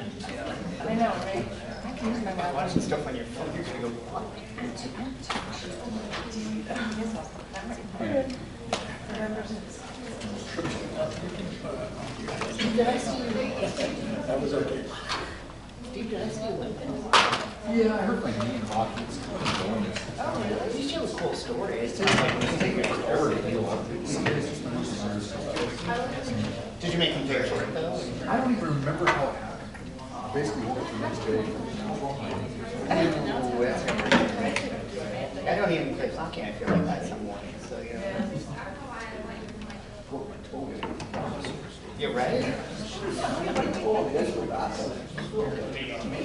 I know, right? I can use my mouth. Watching stuff on your phone, you're gonna go, what? Did I see you? That was okay. Steve, did I see you? Yeah, I heard my knee in hockey. It's kind of going. Oh, really? You have a cool story. It's just like, it's taking forever to heal up. Did you make him pay for it though? I don't even remember how it happened. Basically, woke up the next day. I don't even play hockey. I feel like that some morning. So yeah. You're right. I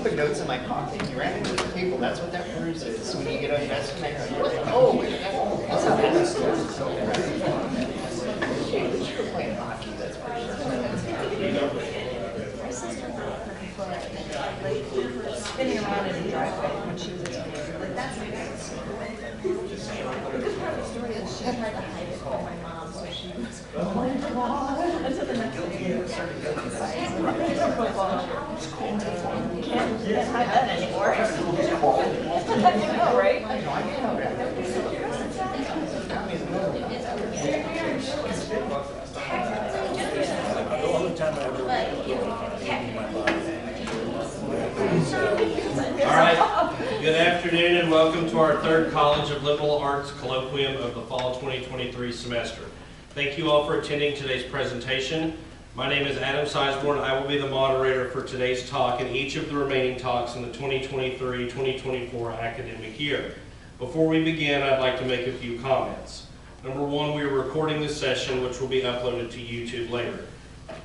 put notes in my pocket. You ran into the people. That's what that bruise is. When you get an investment, you're like, oh, that's how that is. Hey, at least you were playing hockey. That's for sure. My sister brought her before like spinning around in a driveway when she was a teenager. Like, that's amazing. The good part of the story is she tried to hide it from my mom, so she was, oh my God, until the next day we started going inside. Football. You can't hide that anymore. You know, right? The only time I ever All right, good afternoon and welcome to our third College of Liberal Arts Colloquium of the fall 2023 semester. Thank you all for attending today's presentation. My name is Adam Sizeborn. I will be the moderator for today's talk and each of the remaining talks in the 2023-2024 academic year. Before we begin, I'd like to make a few comments. Number one, we are recording this session, which will be uploaded to YouTube later.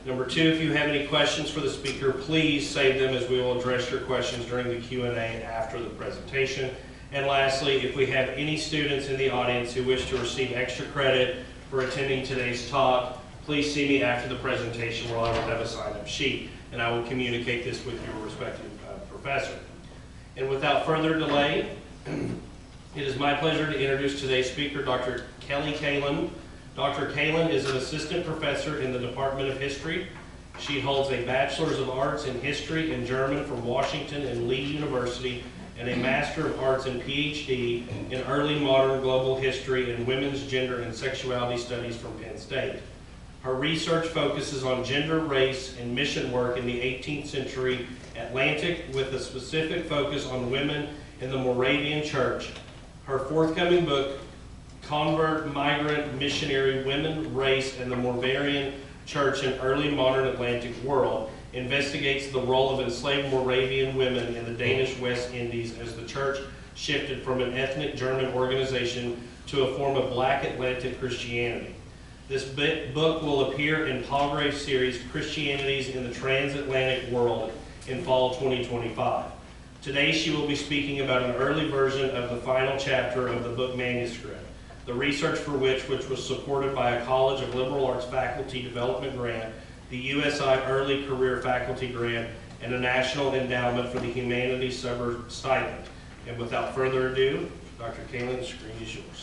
Number two, if you have any questions for the speaker, please save them as we will address your questions during the Q&A after the presentation. And lastly, if we have any students in the audience who wish to receive extra credit for attending today's talk, please see me after the presentation where I will have a sign-up sheet, and I will communicate this with your respective professor. And without further delay, it is my pleasure to introduce today's speaker, Dr. Kaelin. Dr. Kaelin is an assistant professor in the Department of History. She holds a Bachelor's of Arts in History and German from Washington and Lee University and a Master of Arts and PhD in Early Modern Global History and Women's Gender and Sexuality Studies from Penn State. Her research focuses on gender, race, and mission work in the 18th century Atlantic with a specific focus on women in the Moravian Church. Her forthcoming book, Convert, Migrant, Missionary, Women, Race, and the Moravian Church in Early Modern Atlantic World, investigates the role of enslaved Moravian women in the Danish West Indies as the church shifted from an ethnic German organization to a form of Black Atlantic Christianity. This book will appear in Palgrave's series, Christianities in the Transatlantic World, in fall 2025. Today she will be speaking about an early version of the final chapter of the book manuscript, the research for which was supported by a College of Liberal Arts Faculty Development Grant, the USI Early Career Faculty Grant, and a National Endowment for the Humanities Summer Stipend. And without further ado, Dr. Kaelin, the screen is yours.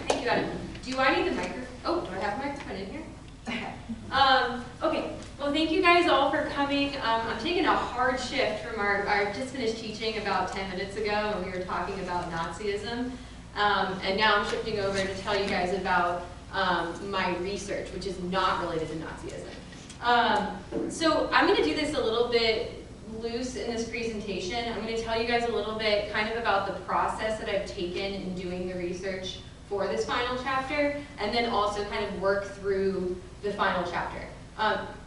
Thank you, Adam. Do I need the microphone? Oh, do I have a microphone in here? Okay. Well, thank you guys all for coming. I'm taking a hard shift from I just finished teaching about 10 minutes ago, and we were talking about Nazism. And now I'm shifting over to tell you guys about my research, which is not related to Nazism. So I'm going to do this a little bit loose in this presentation. I'm going to tell you guys a little bit kind of about the process that I've taken in doing the research for this final chapter, and then also kind of work through the final chapter.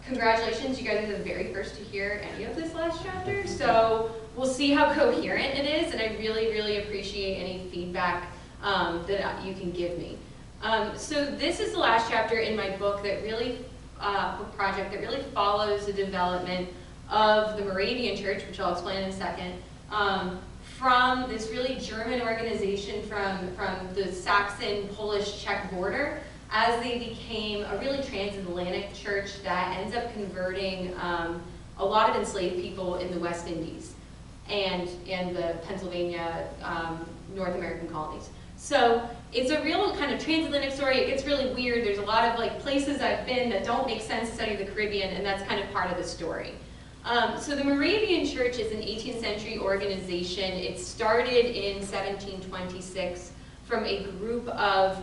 Congratulations, you guys are the very first to hear any of this last chapter, so we'll see how coherent it is, and I really, really appreciate any feedback that you can give me. So this is the last chapter in my book that really, project that really follows the development of the Moravian Church, which I'll explain in a second, from this really German organization from the Saxon-Polish-Czech border, as they became a really transatlantic church that ends up converting a lot of enslaved people in the West Indies and the Pennsylvania, North American colonies. So it's a real kind of transatlantic story. It gets really weird. There's a lot of like places I've been that don't make sense to study the Caribbean, and that's kind of part of the story. So the Moravian Church is an 18th century organization. It started in 1726 from a group of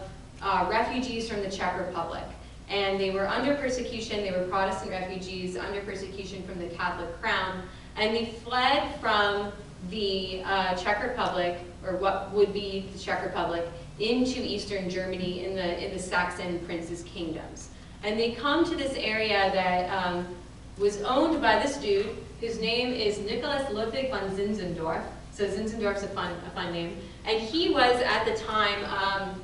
refugees from the Czech Republic. And they were under persecution. They were Protestant refugees under persecution from the Catholic crown. And they fled from the Czech Republic, or what would be the Czech Republic, into Eastern Germany in the Saxon princes' kingdoms. And they come to this area that was owned by this dude, whose name is Nicholas Ludwig von Zinzendorf. So Zinzendorf's a fun name. And he was, at the time,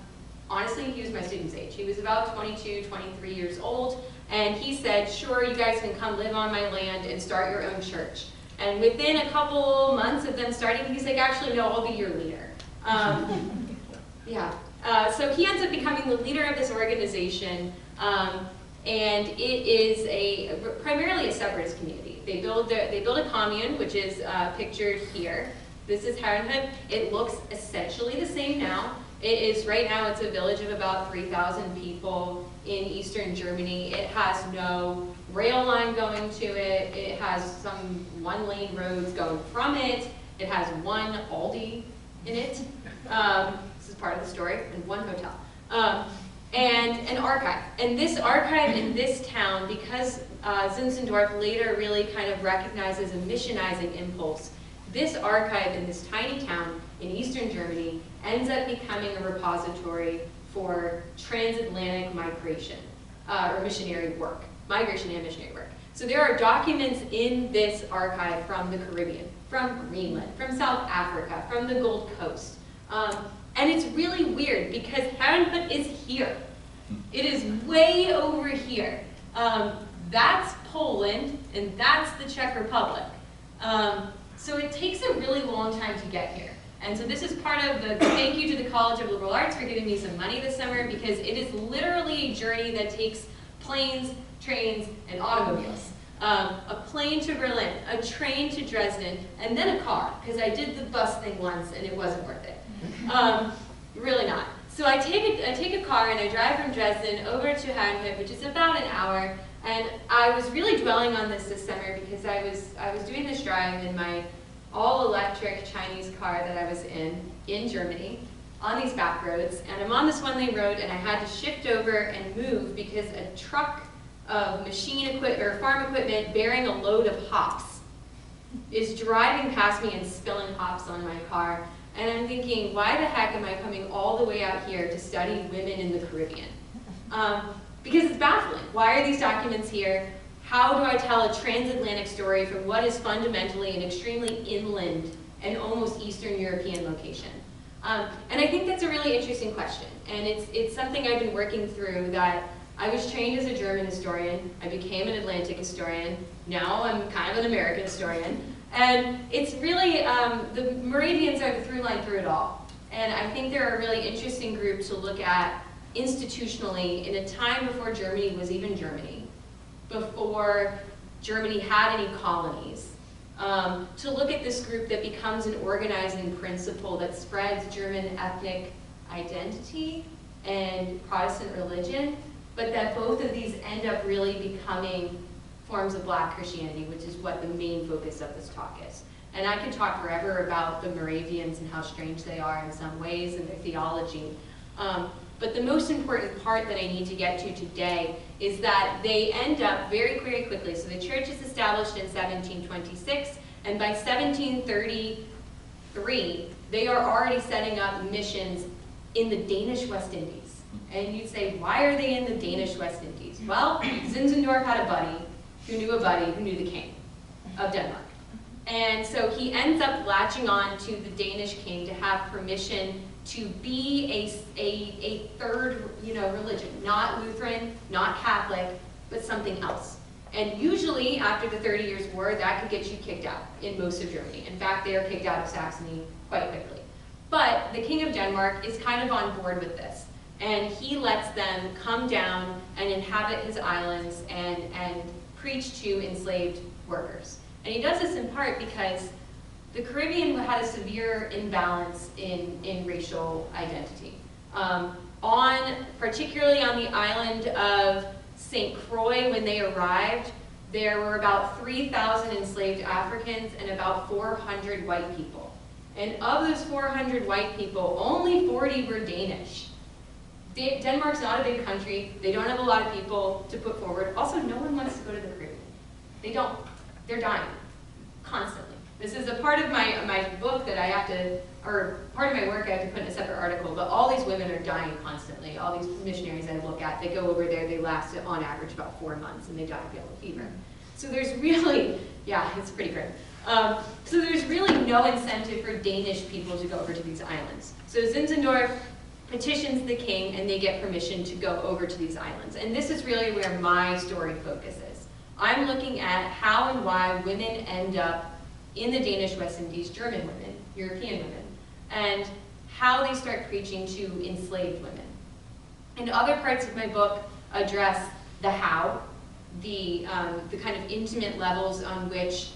honestly, he was my student's age. He was about 22, 23 years old. And he said, sure, you guys can come live on my land and start your own church. And within a couple months of them starting, he's like, actually, no, I'll be your leader. Yeah. So he ends up becoming the leader of this organization. And it is primarily a separatist community. They build a commune, which is pictured here. This is Herrenhut. It looks essentially the same now. It is, right now, it's a village of about 3,000 people in Eastern Germany. It has no rail line going to it. It has some one-lane roads going from it. It has one Aldi in it. This is part of the story, and one hotel. And an archive. And this archive in this town, because Zinzendorf later really kind of recognizes a missionizing impulse, this archive in this tiny town in Eastern Germany ends up becoming a repository for transatlantic migration, or missionary work, migration and missionary work. So there are documents in this archive from the Caribbean, from Greenland, from South Africa, from the Gold Coast. And it's really weird because Herrenhut is here. It is way over here. That's Poland, and that's the Czech Republic. So it takes a really long time to get here. And so this is part of the thank you to the College of Liberal Arts for giving me some money this summer, because it is literally a journey that takes planes, trains, and automobiles. A plane to Berlin, a train to Dresden, and then a car, because I did the bus thing once and it wasn't worth it. Really not. So I take a car and I drive from Dresden over to Herrenhut, which is about an hour. And I was really dwelling on this summer because I was doing this drive in my all-electric Chinese car that I was in Germany on these back roads. And I'm on this one-lane road and I had to shift over and move because a truck of machine equipment or farm equipment bearing a load of hops is driving past me and spilling hops on my car. And I'm thinking, why the heck am I coming all the way out here to study women in the Caribbean? Because it's baffling. Why are these documents here? How do I tell a transatlantic story from what is fundamentally an extremely inland and almost Eastern European location? And I think that's a really interesting question. And it's something I've been working through, that I was trained as a German historian. I became an Atlantic historian. Now I'm kind of an American historian. And it's really, the Moravians are the through line through it all. And I think they're a really interesting group to look at institutionally in a time before Germany was even Germany, before Germany had any colonies, to look at this group that becomes an organizing principle that spreads German ethnic identity and Protestant religion, but that both of these end up really becoming forms of Black Christianity, which is what the main focus of this talk is. And I could talk forever about the Moravians and how strange they are in some ways and their theology. But the most important part that I need to get to today is that they end up very, very quickly. So the church is established in 1726, and by 1733, they are already setting up missions in the Danish West Indies. And you'd say, why are they in the Danish West Indies? Well, Zinzendorf had a buddy who knew the king of Denmark. And so he ends up latching on to the Danish king to have permission to be a third, religion, not Lutheran, not Catholic, but something else. And usually after the 30 Years' War, that could get you kicked out in most of Germany. In fact, they are kicked out of Saxony quite quickly. But the king of Denmark is kind of on board with this. And he lets them come down and inhabit his islands and preach to enslaved workers. And he does this in part because the Caribbean had a severe imbalance in racial identity. Particularly on the island of St. Croix, when they arrived, there were about 3,000 enslaved Africans and about 400 white people. And of those 400 white people, only 40 were Danish. Denmark's not a big country. They don't have a lot of people to put forward. Also, no one wants to go to the Caribbean. They don't. They're dying constantly. This is a part of my book that I have to, or part of my work I have to put in a separate article, but all these women are dying constantly. All these missionaries I look at, they go over there, they last on average about 4 months, and they die of yellow fever. So there's really, yeah, it's pretty grim. So there's really no incentive for Danish people to go over to these islands. So Zinzendorf petitions the king, and they get permission to go over to these islands. And this is really where my story focuses. I'm looking at how and why women end up in the Danish West Indies, German women, European women, and how they start preaching to enslaved women. And other parts of my book address the how, the kind of intimate levels on which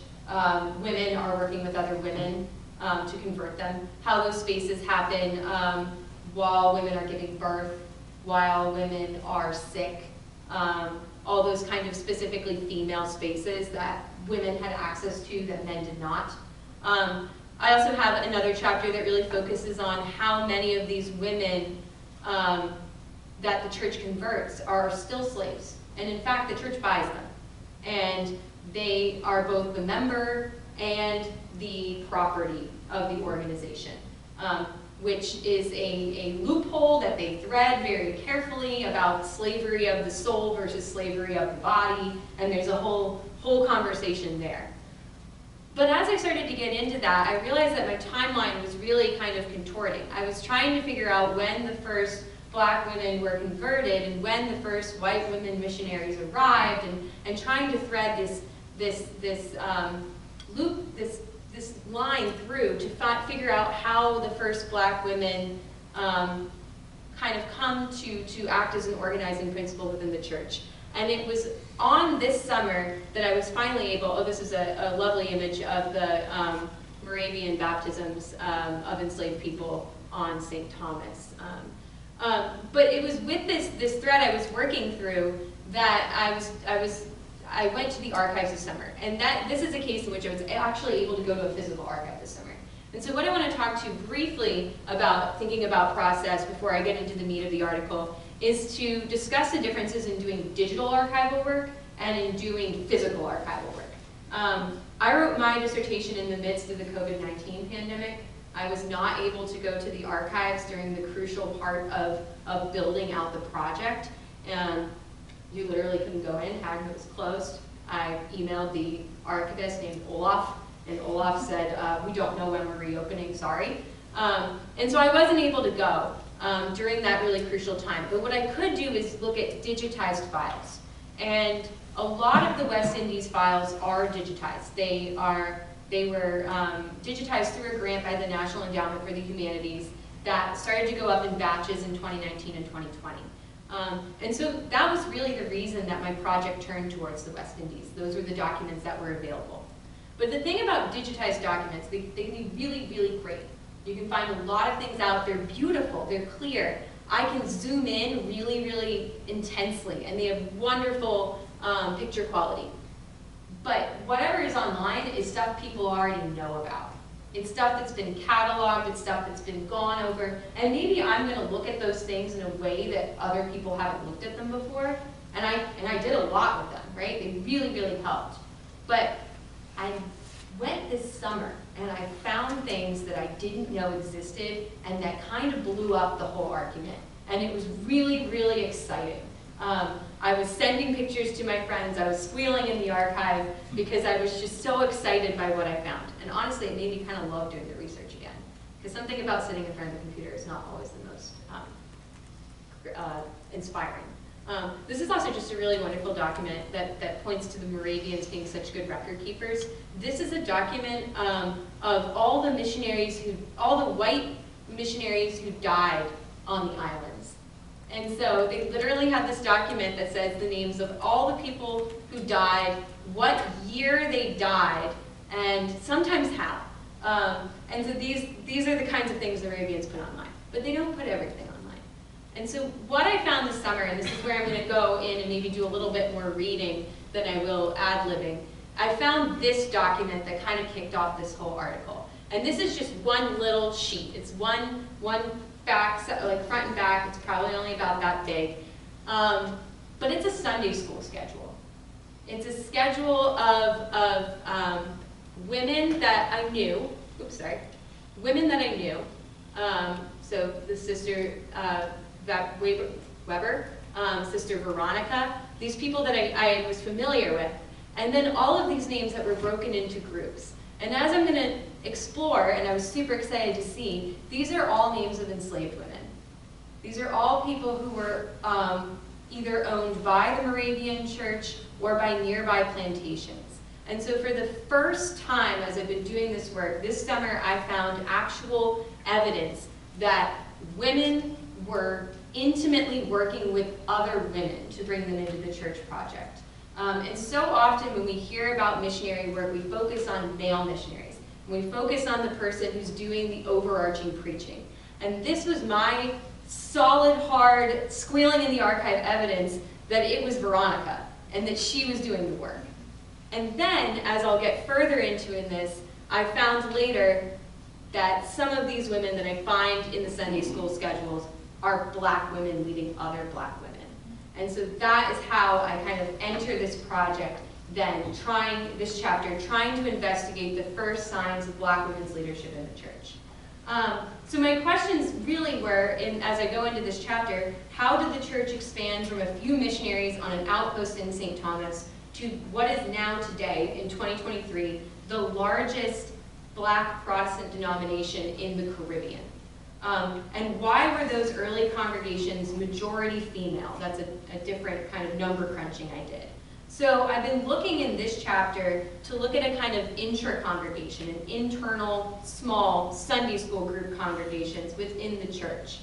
women are working with other women to convert them, how those spaces happen while women are giving birth, while women are sick, all those kind of specifically female spaces that women had access to that men did not. I also have another chapter that really focuses on how many of these women that the church converts are still slaves. And in fact, the church buys them. And they are both the member and the property of the organization, which is a loophole that they thread very carefully about slavery of the soul versus slavery of the body, and there's a whole conversation there. But as I started to get into that, I realized that my timeline was really kind of contorting. I was trying to figure out when the first black women were converted and when the first white women missionaries arrived, and trying to thread this line through to figure out how the first black women kind of come to act as an organizing principle within the church. And it was on this summer that I was finally able, this is a lovely image of the Moravian baptisms of enslaved people on St. Thomas. But it was with this thread I was working through that I went to the archives this summer. And this is a case in which I was actually able to go to a physical archive this summer. And so what I want to talk to you briefly about, thinking about process before I get into the meat of the article, is to discuss the differences in doing digital archival work and in doing physical archival work. I wrote my dissertation in the midst of the COVID-19 pandemic. I was not able to go to the archives during the crucial part of building out the project. You literally couldn't go in, it was closed. I emailed the archivist named Olaf, and Olaf said, we don't know when we're reopening, sorry. And so I wasn't able to go during that really crucial time. But what I could do is look at digitized files. And a lot of the West Indies files are digitized. They were digitized through a grant by the National Endowment for the Humanities that started to go up in batches in 2019 and 2020. And so that was really the reason that my project turned towards the West Indies. Those were the documents that were available. But the thing about digitized documents, they can be really, really great. You can find a lot of things out. They're beautiful. They're clear. I can zoom in really, really intensely, and they have wonderful picture quality. But whatever is online is stuff people already know about. It's stuff that's been cataloged, it's stuff that's been gone over, and maybe I'm going to look at those things in a way that other people haven't looked at them before, and I did a lot with them, right? They really, really helped. But I went this summer, and I found things that I didn't know existed, and that kind of blew up the whole argument. And it was really, really exciting. I was sending pictures to my friends, I was squealing in the archive, because I was just so excited by what I found. And honestly, it made me kind of love doing the research again. Because something about sitting in front of the computer is not always the most inspiring. This is also just a really wonderful document that points to the Moravians being such good record keepers. This is a document of all the missionaries all the white missionaries who died on the islands. And so they literally have this document that says the names of all the people who died, what year they died, and sometimes how. And so these are the kinds of things the Moravians put online. But they don't put everything online. And so what I found this summer, and this is where I'm going to go in and maybe do a little bit more reading than I will ad-libbing, I found this document that kind of kicked off this whole article. And this is just one little sheet. It's one back, like front and back. It's probably only about that big. But it's a Sunday school schedule. It's a schedule of women that I knew. Oops, sorry. Women that I knew. So the sister Weber, sister Veronica. These people that I was familiar with. And then all of these names that were broken into groups. And as I'm going to explore, and I was super excited to see, these are all names of enslaved women. These are all people who were either owned by the Moravian Church or by nearby plantations. And so for the first time, as I've been doing this work, this summer I found actual evidence that women were intimately working with other women to bring them into the church project. And so often when we hear about missionary work, we focus on male missionaries. We focus on the person who's doing the overarching preaching. And this was my solid, hard, squealing in the archive evidence that it was Veronica and that she was doing the work. And then, as I'll get further into in this, I found later that some of these women that I find in the Sunday school schedules are black women leading other black women. And so that is how I kind of enter this project then, this chapter, trying to investigate the first signs of black women's leadership in the church. So my questions really were, as I go into this chapter, how did the church expand from a few missionaries on an outpost in St. Thomas to what is now today, in 2023, the largest black Protestant denomination in the Caribbean? And why were those early congregations majority female? That's a different kind of number crunching I did. So I've been looking in this chapter to look at a kind of intra-congregation, an internal, small Sunday school group congregations within the church.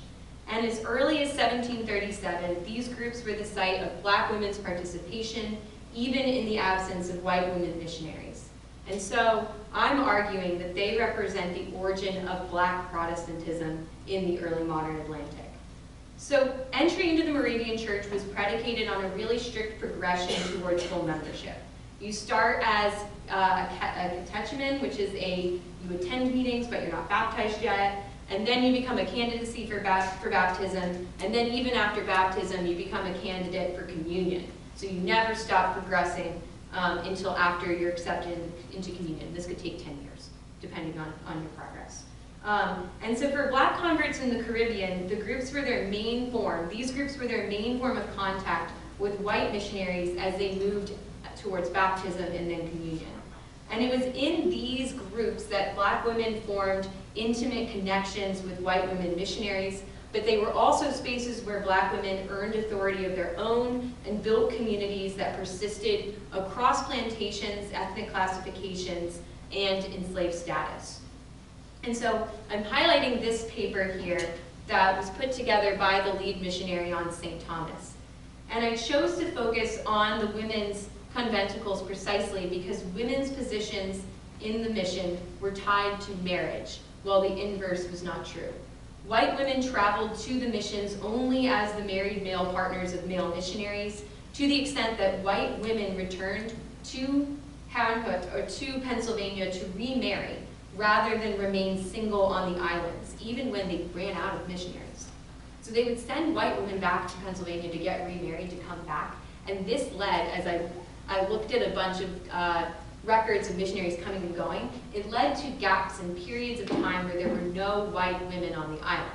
And as early as 1737, these groups were the site of black women's participation, even in the absence of white women missionaries. And so I'm arguing that they represent the origin of black Protestantism in the early modern Atlantic. So entry into the Moravian Church was predicated on a really strict progression towards full membership. You start as a catechumen, which is you attend meetings but you're not baptized yet, and then you become a candidacy for baptism, and then even after baptism you become a candidate for communion. So you never stop progressing until after you're accepted into communion. This could take 10 years, depending on your progress. And so for black converts in the Caribbean, these groups were their main form of contact with white missionaries as they moved towards baptism and then communion. And it was in these groups that black women formed intimate connections with white women missionaries, but they were also spaces where black women earned authority of their own and built communities that persisted across plantations, ethnic classifications, and enslaved status. And so I'm highlighting this paper here that was put together by the lead missionary on St. Thomas. And I chose to focus on the women's conventicles precisely because women's positions in the mission were tied to marriage, while the inverse was not true. White women traveled to the missions only as the married male partners of male missionaries, to the extent that white women returned to Herrenhut or to Pennsylvania to remarry, rather than remain single on the islands, even when they ran out of missionaries. So they would send white women back to Pennsylvania to get remarried, to come back, and this led, as I looked at a bunch of records of missionaries coming and going, it led to gaps and periods of time where there were no white women on the island.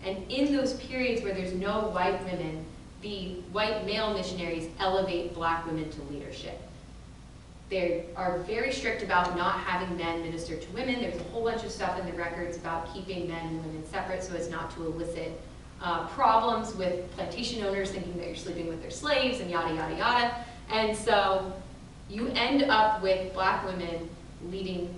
And in those periods where there's no white women, the white male missionaries elevate black women to leadership. They are very strict about not having men minister to women. There's a whole bunch of stuff in the records about keeping men and women separate so as not to elicit problems with plantation owners thinking that you're sleeping with their slaves and yada, yada, yada. And so you end up with black women leading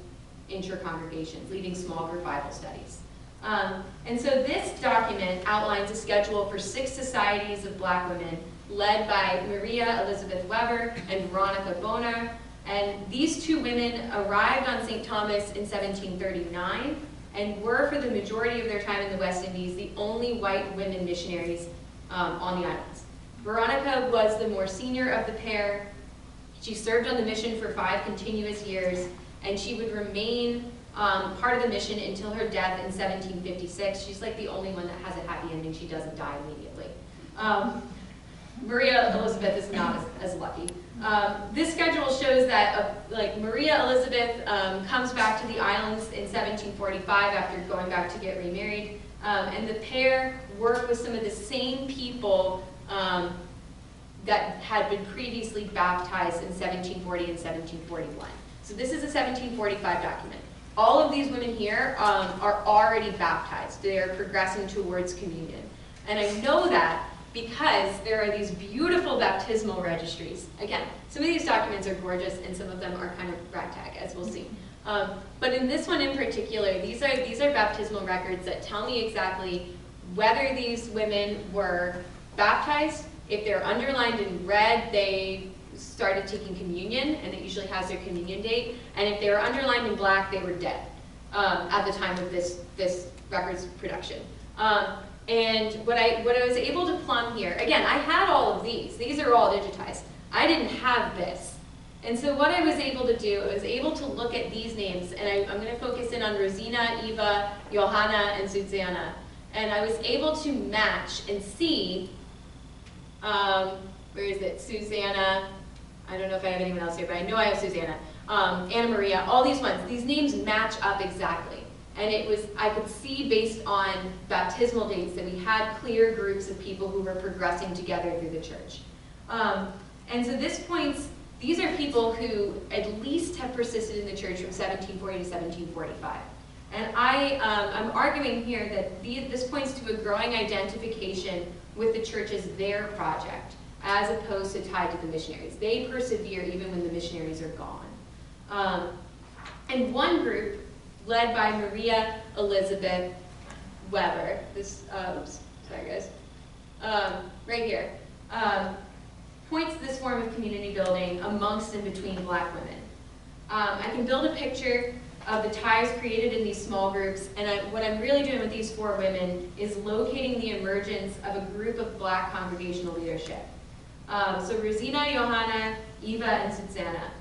inter-congregations, leading small group Bible studies. And so this document outlines a schedule for 6 societies of black women led by Maria Elizabeth Weber and Veronica Boner. And these two women arrived on St. Thomas in 1739 and were, for the majority of their time in the West Indies, the only white women missionaries on the islands. Veronica was the more senior of the pair. She served on the mission for 5 continuous years, and she would remain part of the mission until her death in 1756. She's like the only one that has a happy ending. She doesn't die immediately. Maria Elizabeth is not as lucky. This schedule shows that Maria Elizabeth comes back to the islands in 1745 after going back to get remarried, and the pair work with some of the same people that had been previously baptized in 1740 and 1741. So this is a 1745 document. All of these women here are already baptized. They are progressing towards communion. And I know that because there are these beautiful baptismal registries. Again, some of these documents are gorgeous and some of them are kind of ragtag, as we'll see. But in this one in particular, these are baptismal records that tell me exactly whether these women were baptized. If they're underlined in red, they started taking communion, and it usually has their communion date. And if they were underlined in black, they were dead at the time of this record's production. And what I was able to plumb here, again, I had all of these. These are all digitized. I didn't have this. And so what I was able to do, I was able to look at these names, and I'm going to focus in on Rosina, Eva, Johanna, and Susanna. And I was able to match and see, where is it, Susanna, I don't know if I have anyone else here, but I know I have Susanna, Anna Maria, all these ones. These names match up exactly. And I could see based on baptismal dates that we had clear groups of people who were progressing together through the church. And so this points, these are people who at least have persisted in the church from 1740 to 1745. And I'm arguing here that this points to a growing identification with the church as their project, as opposed to tied to the missionaries. They persevere even when the missionaries are gone. And one group, led by Maria Elizabeth Weber, this, oops, sorry guys, right here, points to this form of community building amongst and between black women. I can build a picture of the ties created in these small groups, and what I'm really doing with these 4 women is locating the emergence of a group of black congregational leadership. So Rosina, Johanna, Eva, and Susanna.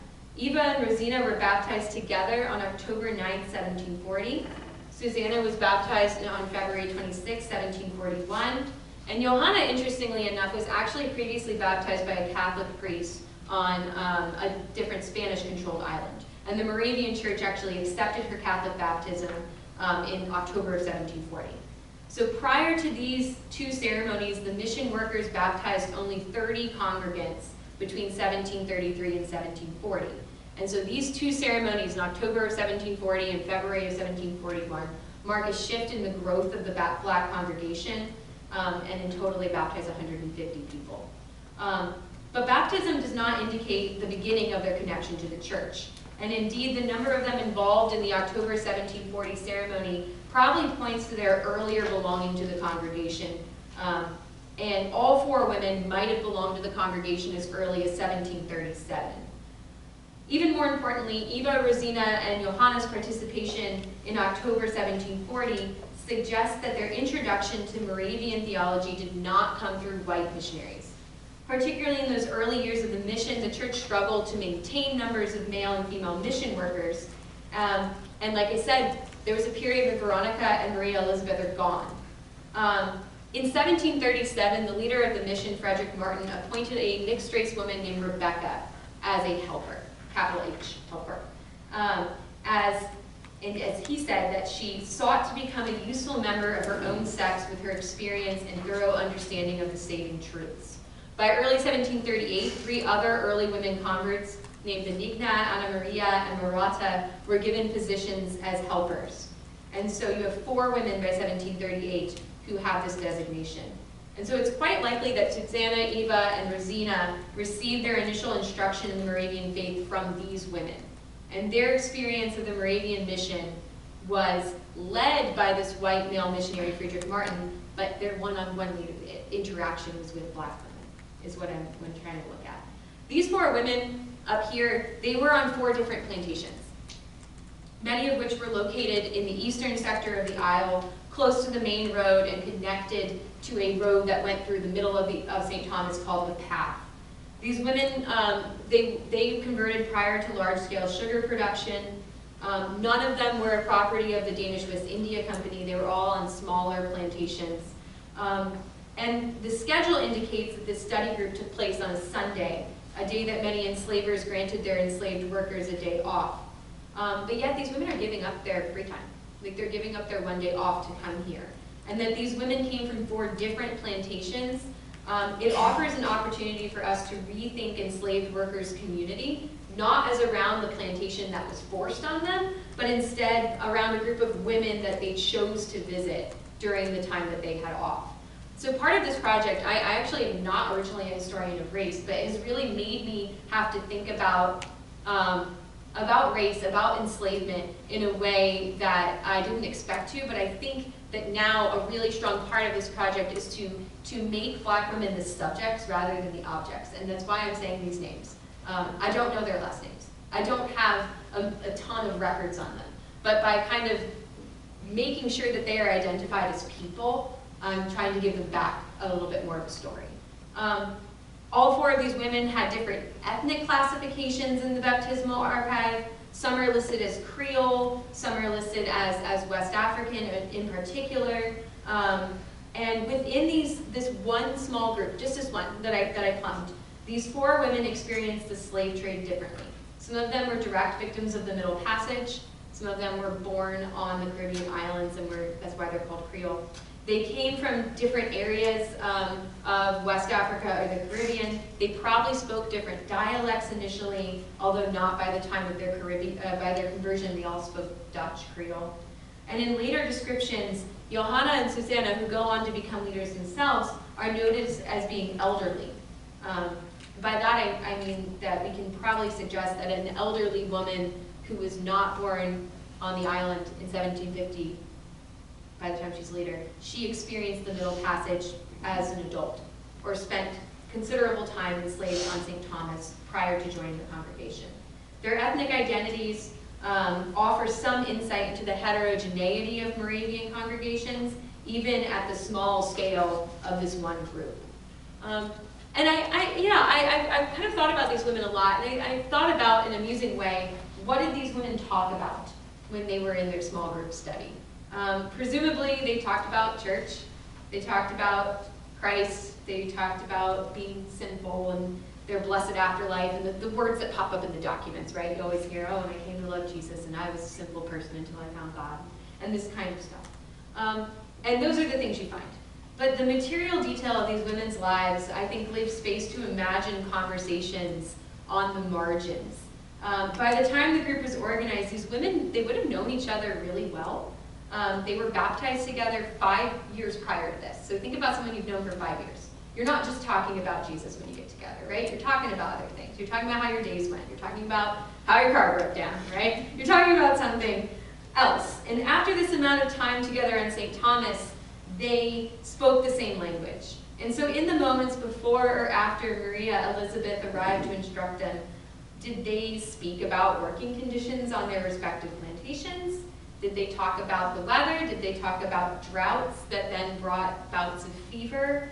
Eva and Rosina were baptized together on October 9, 1740. Susanna was baptized on February 26, 1741. And Johanna, interestingly enough, was actually previously baptized by a Catholic priest on a different Spanish-controlled island. And the Moravian Church actually accepted her Catholic baptism in October of 1740. So prior to these 2 ceremonies, the mission workers baptized only 30 congregants between 1733 and 1740. And so these 2 ceremonies in October of 1740 and February of 1741 mark a shift in the growth of the black congregation, and in total they baptized 150 people. But baptism does not indicate the beginning of their connection to the church. And indeed, the number of them involved in the October 1740 ceremony probably points to their earlier belonging to the congregation. And all 4 women might have belonged to the congregation as early as 1737. Even more importantly, Eva, Rosina, and Johanna's participation in October 1740 suggests that their introduction to Moravian theology did not come through white missionaries. Particularly in those early years of the mission, the church struggled to maintain numbers of male and female mission workers. And like I said, there was a period where Veronica and Maria Elizabeth are gone. In 1737, the leader of the mission, Frederick Martin, appointed a mixed-race woman named Rebecca as a helper, capital H, helper. As he said, that she sought to become a useful member of her own sex with her experience and thorough understanding of the saving truths. By early 1738, 3 other early women converts named Benigna, Anna Maria, and Marata were given positions as helpers. And so you have 4 women by 1738 who have this designation. And so it's quite likely that Susanna, Eva, and Rosina received their initial instruction in the Moravian faith from these women. And their experience of the Moravian mission was led by this white male missionary, Frederick Martin, but their one-on-one interaction was with black women, is what I'm trying to look at. These 4 women up here, they were on 4 different plantations, many of which were located in the eastern sector of the Isle, close to the main road and connected to a road that went through the middle of St. Thomas called the Path. These women, they converted prior to large-scale sugar production. None of them were a property of the Danish West India Company. They were all on smaller plantations. And the schedule indicates that this study group took place on a Sunday, a day that many enslavers granted their enslaved workers a day off. But yet these women are giving up their free time. Like, they're giving up their one day off to come here. And that these women came from 4 different plantations. It offers an opportunity for us to rethink enslaved workers' community, not as around the plantation that was forced on them, but instead around a group of women that they chose to visit during the time that they had off. So part of this project, I actually am not originally a historian of race, but it has really made me have to think about race, about enslavement in a way that I didn't expect to, but I think that now a really strong part of this project is to make Black women the subjects rather than the objects, and that's why I'm saying these names. I don't know their last names. I don't have a ton of records on them, but by kind of making sure that they are identified as people, I'm trying to give them back a little bit more of a story. All 4 of these women had different ethnic classifications in the baptismal archive. Some are listed as Creole, some are listed as West African in particular. And within this one small group, just this one that I plumbed, these 4 women experienced the slave trade differently. Some of them were direct victims of the Middle Passage. Some of them were born on the Caribbean islands, and that's why they're called Creole. They came from different areas of West Africa or the Caribbean. They probably spoke different dialects initially, although not by the time of their by their conversion, they all spoke Dutch Creole. And in later descriptions, Johanna and Susanna, who go on to become leaders themselves, are noted as being elderly. By that I mean that we can probably suggest that an elderly woman who was not born on the island in 1750, by the time she's later, she experienced the Middle Passage as an adult, or spent considerable time enslaved on St. Thomas prior to joining the congregation. Their ethnic identities offer some insight into the heterogeneity of Moravian congregations, even at the small scale of this one group. And I kind of thought about these women a lot, and I thought about, in an amusing way, what did these women talk about when they were in their small group study? Presumably, they talked about church, they talked about Christ, they talked about being sinful and their blessed afterlife, and the words that pop up in the documents, right? You always hear, oh, and I came to love Jesus, and I was a sinful person until I found God, and this kind of stuff. And those are the things you find. But the material detail of these women's lives, I think, leaves space to imagine conversations on the margins. By the time the group was organized, these women, they would have known each other really well. They were baptized together 5 years prior to this. So think about someone you've known for 5 years. You're not just talking about Jesus when you get together, right? You're talking about other things. You're talking about how your days went. You're talking about how your car broke down, right? You're talking about something else. And after this amount of time together on St. Thomas, they spoke the same language. And so in the moments before or after Maria Elizabeth arrived to instruct them, did they speak about working conditions on their respective plantations? Did they talk about the weather? Did they talk about droughts that then brought bouts of fever?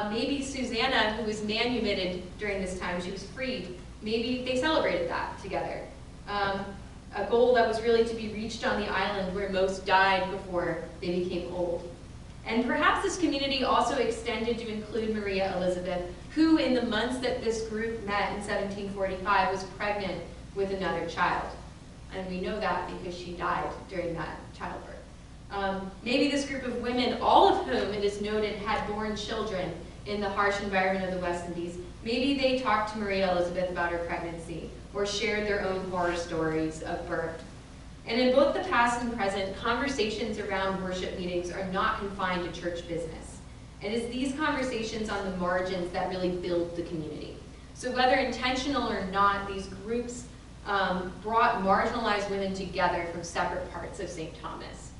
Maybe Susanna, who was manumitted during this time, she was freed. Maybe they celebrated that together. A goal that was really to be reached on the island where most died before they became old. And perhaps this community also extended to include Maria Elizabeth, who in the months that this group met in 1745 was pregnant with another child. And we know that because she died during that childbirth. Maybe this group of women, all of whom it is noted had born children in the harsh environment of the West Indies, maybe they talked to Maria Elizabeth about her pregnancy or shared their own horror stories of birth. And in both the past and present, conversations around worship meetings are not confined to church business. It is these conversations on the margins that really build the community. So whether intentional or not, these groups brought marginalized women together from separate parts of St. Thomas.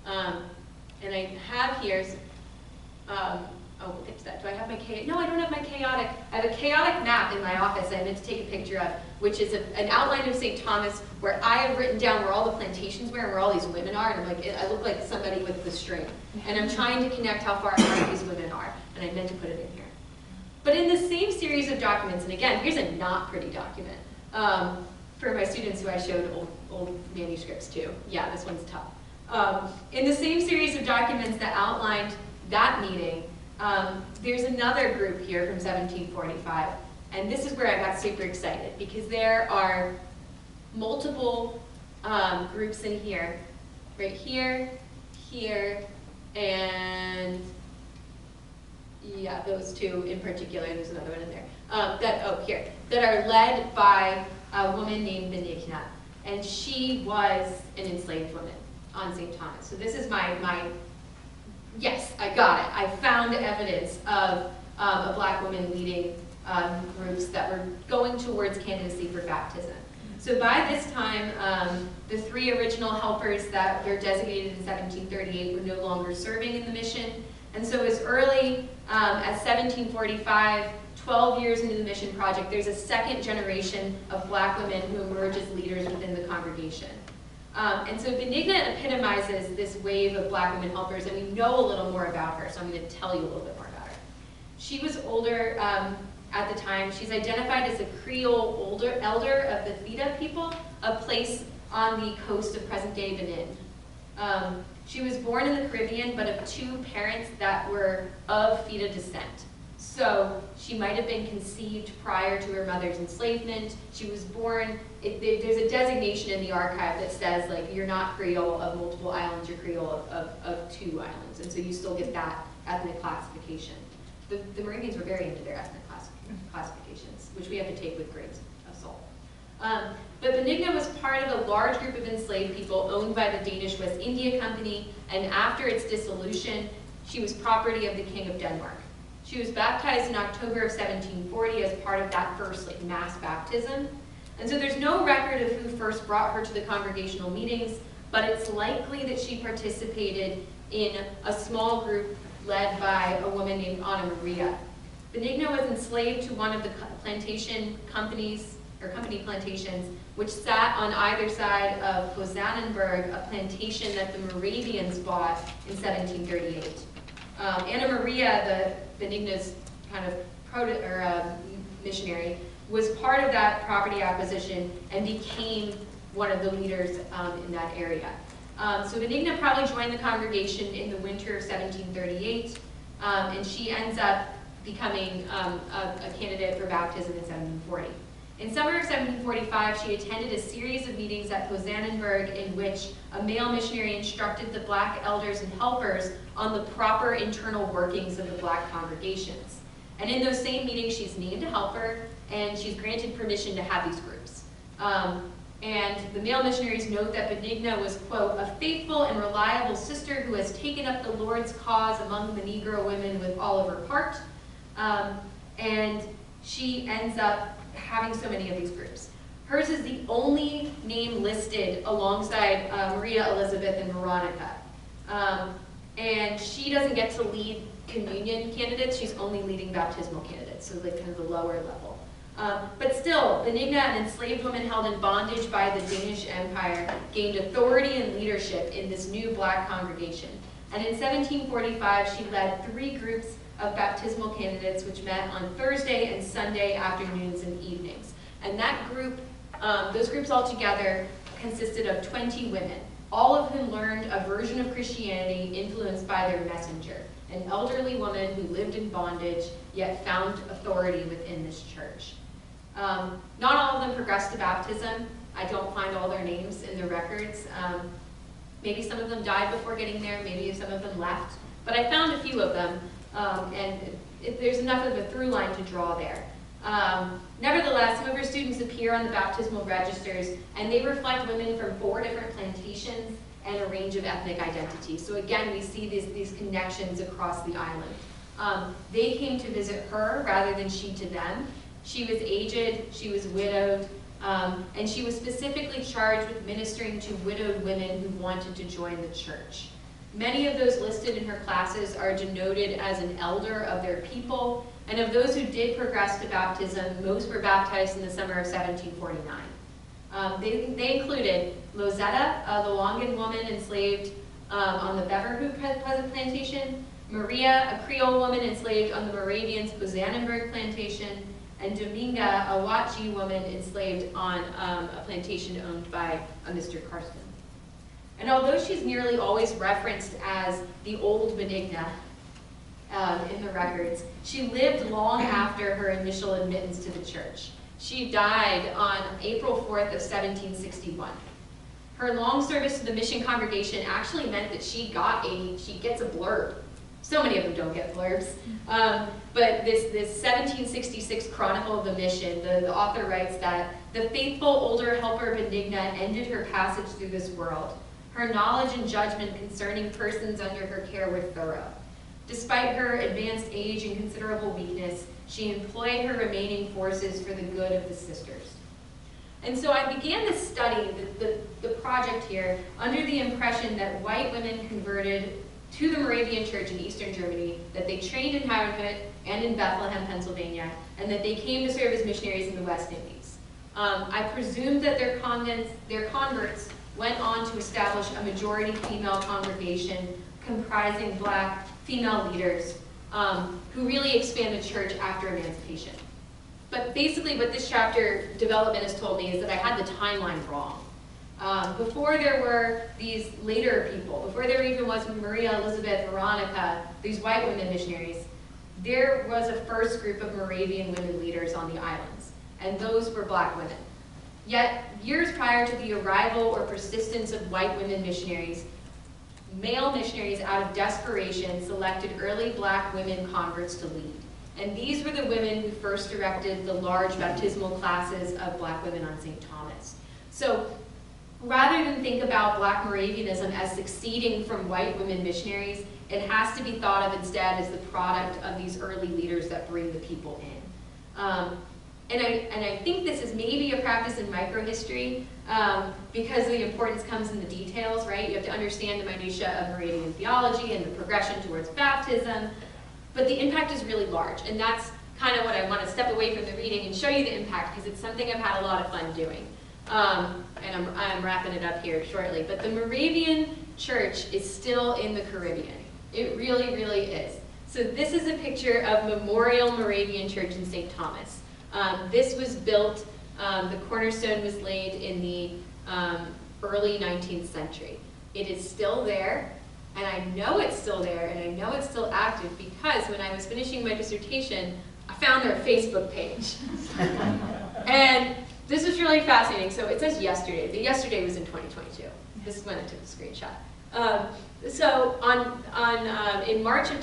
And I have here a oh, we'll get to that. Do I have my chaotic? No, I don't have my chaotic. I have a chaotic map in my office I meant to take a picture of, which is an outline of St. Thomas where I have written down where all the plantations were and where all these women are. And I'm like, I look like somebody with the string. And I'm trying to connect how far apart these women are. And I meant to put it in here. But in the same series of documents, and again, here's a not pretty document. For my students who I showed old manuscripts to. Yeah, this one's tough. In the same series of documents that outlined that meeting, there's another group here from 1745, and this is where I got super excited because there are multiple groups in here, right here, here, and yeah, those two in particular. There's another one in there that are led by a woman named Benigna, and she was an enslaved woman on St. Thomas. So this is yes, I got it. I found evidence of a black woman leading groups that were going towards candidacy for baptism. So by this time, the 3 original helpers that were designated in 1738 were no longer serving in the mission. And so as early as 1745, 12 years into the mission project, there's a second generation of black women who emerge as leaders within the congregation. And so Benigna epitomizes this wave of black women helpers, and we know a little more about her, so I'm going to tell you a little bit more about her. She was older at the time. She's identified as a Creole elder of the Theta people, a place on the coast of present-day Benin. She was born in the Caribbean, but of 2 parents that were of Theta descent. So she might have been conceived prior to her mother's enslavement. She was born, there's a designation in the archive that says, like, you're not Creole of multiple islands, you're Creole of 2 islands. And so you still get that ethnic classification. The Moravians were very into their ethnic classifications, which we have to take with grains of salt. But Benigna was part of a large group of enslaved people owned by the Danish West India Company, and after its dissolution, she was property of the King of Denmark. She was baptized in October of 1740 as part of that first mass baptism. And so there's no record of who first brought her to the congregational meetings, but it's likely that she participated in a small group led by a woman named Anna Maria. Benigna was enslaved to one of the plantation companies, or company plantations, which sat on either side of Hosanenberg, a plantation that the Moravians bought in 1738. Anna Maria, Benigna's kind of missionary, was part of that property acquisition and became one of the leaders in that area. So Benigna probably joined the congregation in the winter of 1738, and she ends up becoming a candidate for baptism in 1740. In summer of 1745, she attended a series of meetings at Hosanenberg in which a male missionary instructed the black elders and helpers on the proper internal workings of the black congregations. And in those same meetings, she's named a helper, and she's granted permission to have these groups. And the male missionaries note that Benigna was, quote, a faithful and reliable sister who has taken up the Lord's cause among the Negro women with all of her heart. And she ends up having so many of these groups. Hers is the only name listed alongside Maria Elizabeth and Veronica. And she doesn't get to lead communion candidates, she's only leading baptismal candidates, so kind of the lower level. But still, Benigna, an enslaved woman held in bondage by the Danish Empire, gained authority and leadership in this new black congregation. And in 1745, she led 3 groups of baptismal candidates which met on Thursday and Sunday afternoons and evenings. And that group, those groups altogether consisted of 20 women, all of whom learned a version of Christianity influenced by their messenger, an elderly woman who lived in bondage yet found authority within this church. Not all of them progressed to baptism. I don't find all their names in the records. Maybe some of them died before getting there, maybe some of them left, but I found a few of them. There's enough of a through line to draw there. Nevertheless, some of her students appear on the baptismal registers, and they reflect women from 4 different plantations and a range of ethnic identities. So again, we see these connections across the island. They came to visit her rather than she to them. She was aged, she was widowed, and she was specifically charged with ministering to widowed women who wanted to join the church. Many of those listed in her classes are denoted as an elder of their people, and of those who did progress to baptism, most were baptized in the summer of 1749. They included Lozetta, the Longan woman enslaved on the Beverhoek Pleasant Plantation, Maria, a Creole woman enslaved on the Moravians' Bozannenberg Plantation, and Dominga, a Watchee woman enslaved on a plantation owned by Mr. Karsten. And although she's nearly always referenced as the old Benigna in the records, she lived long after her initial admittance to the church. She died on April 4th of 1761. Her long service to the mission congregation actually meant that she gets a blurb. So many of them don't get blurbs. But this 1766 Chronicle of the Mission, the author writes that the faithful older helper Benigna ended her passage through this world. Her knowledge and judgment concerning persons under her care were thorough. Despite her advanced age and considerable weakness, she employed her remaining forces for the good of the sisters. And so I began this study, the project here, under the impression that white women converted to the Moravian Church in Eastern Germany, that they trained in Herrnhut and in Bethlehem, Pennsylvania, and that they came to serve as missionaries in the West Indies. I presumed that their converts went on to establish a majority female congregation comprising black female leaders who really expand the church after emancipation. But basically what this chapter development has told me is that I had the timeline wrong. Before there were these later people, before there even was Maria, Elizabeth, Veronica, these white women missionaries, there was a first group of Moravian women leaders on the islands, and those were black women. Yet, years prior to the arrival or persistence of white women missionaries, male missionaries out of desperation selected early black women converts to lead. And these were the women who first directed the large baptismal classes of black women on St. Thomas. So rather than think about black Moravianism as succeeding from white women missionaries, it has to be thought of instead as the product of these early leaders that bring the people in. And I think this is maybe a practice in microhistory because the importance comes in the details, right? You have to understand the minutiae of Moravian theology and the progression towards baptism, but the impact is really large, and that's kind of what I want to step away from the reading and show you the impact, because it's something I've had a lot of fun doing. And I'm wrapping it up here shortly, but the Moravian Church is still in the Caribbean. It really, really is. So this is a picture of Memorial Moravian Church in St. Thomas. This was built, the cornerstone was laid in the early 19th century. It is still there, and I know it's still there, and I know it's still active because when I was finishing my dissertation, I found their Facebook page. And this is really fascinating. So it says yesterday. The yesterday was in 2022. This is when I took the screenshot. So in March or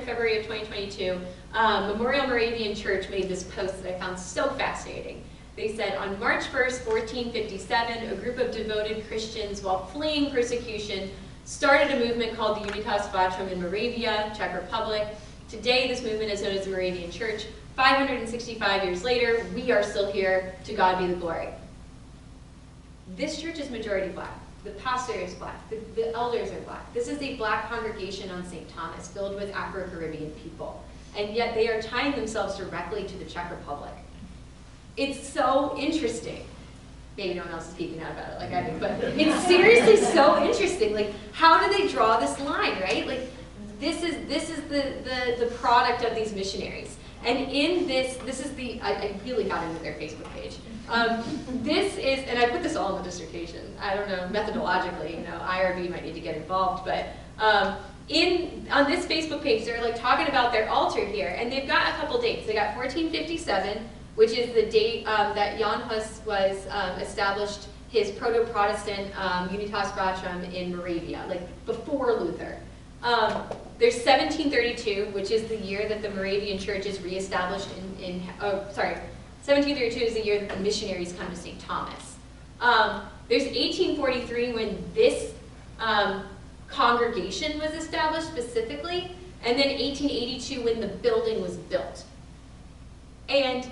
February of 2022, Memorial Moravian Church made this post that I found so fascinating. They said, on March 1st, 1457, a group of devoted Christians, while fleeing persecution, started a movement called the Unitas Vatrum in Moravia, Czech Republic. Today, this movement is known as the Moravian Church. 565 years later, we are still here. To God be the glory. This church is majority black. The pastor is black. The elders are black. This is a black congregation on St. Thomas filled with Afro-Caribbean people. And yet they are tying themselves directly to the Czech Republic. It's so interesting. Maybe no one else is speaking out about it like I do, but it's seriously so interesting. Like, how do they draw this line, right? Like, this is the product of these missionaries. And in this is the, I really got into their Facebook page. This is, and I put this all in the dissertation. I don't know, methodologically, you know, IRB might need to get involved, but on this Facebook page, they're like talking about their altar here, and they've got a couple dates. They got 1457, which is the date that Jan Hus was established his proto-Protestant Unitas Vatrum in Moravia, like before Luther. There's 1732, which is the year that the Moravian Church is reestablished 1732 is the year that the missionaries come to St. Thomas. There's 1843 when this congregation was established specifically, and then 1882 when the building was built. And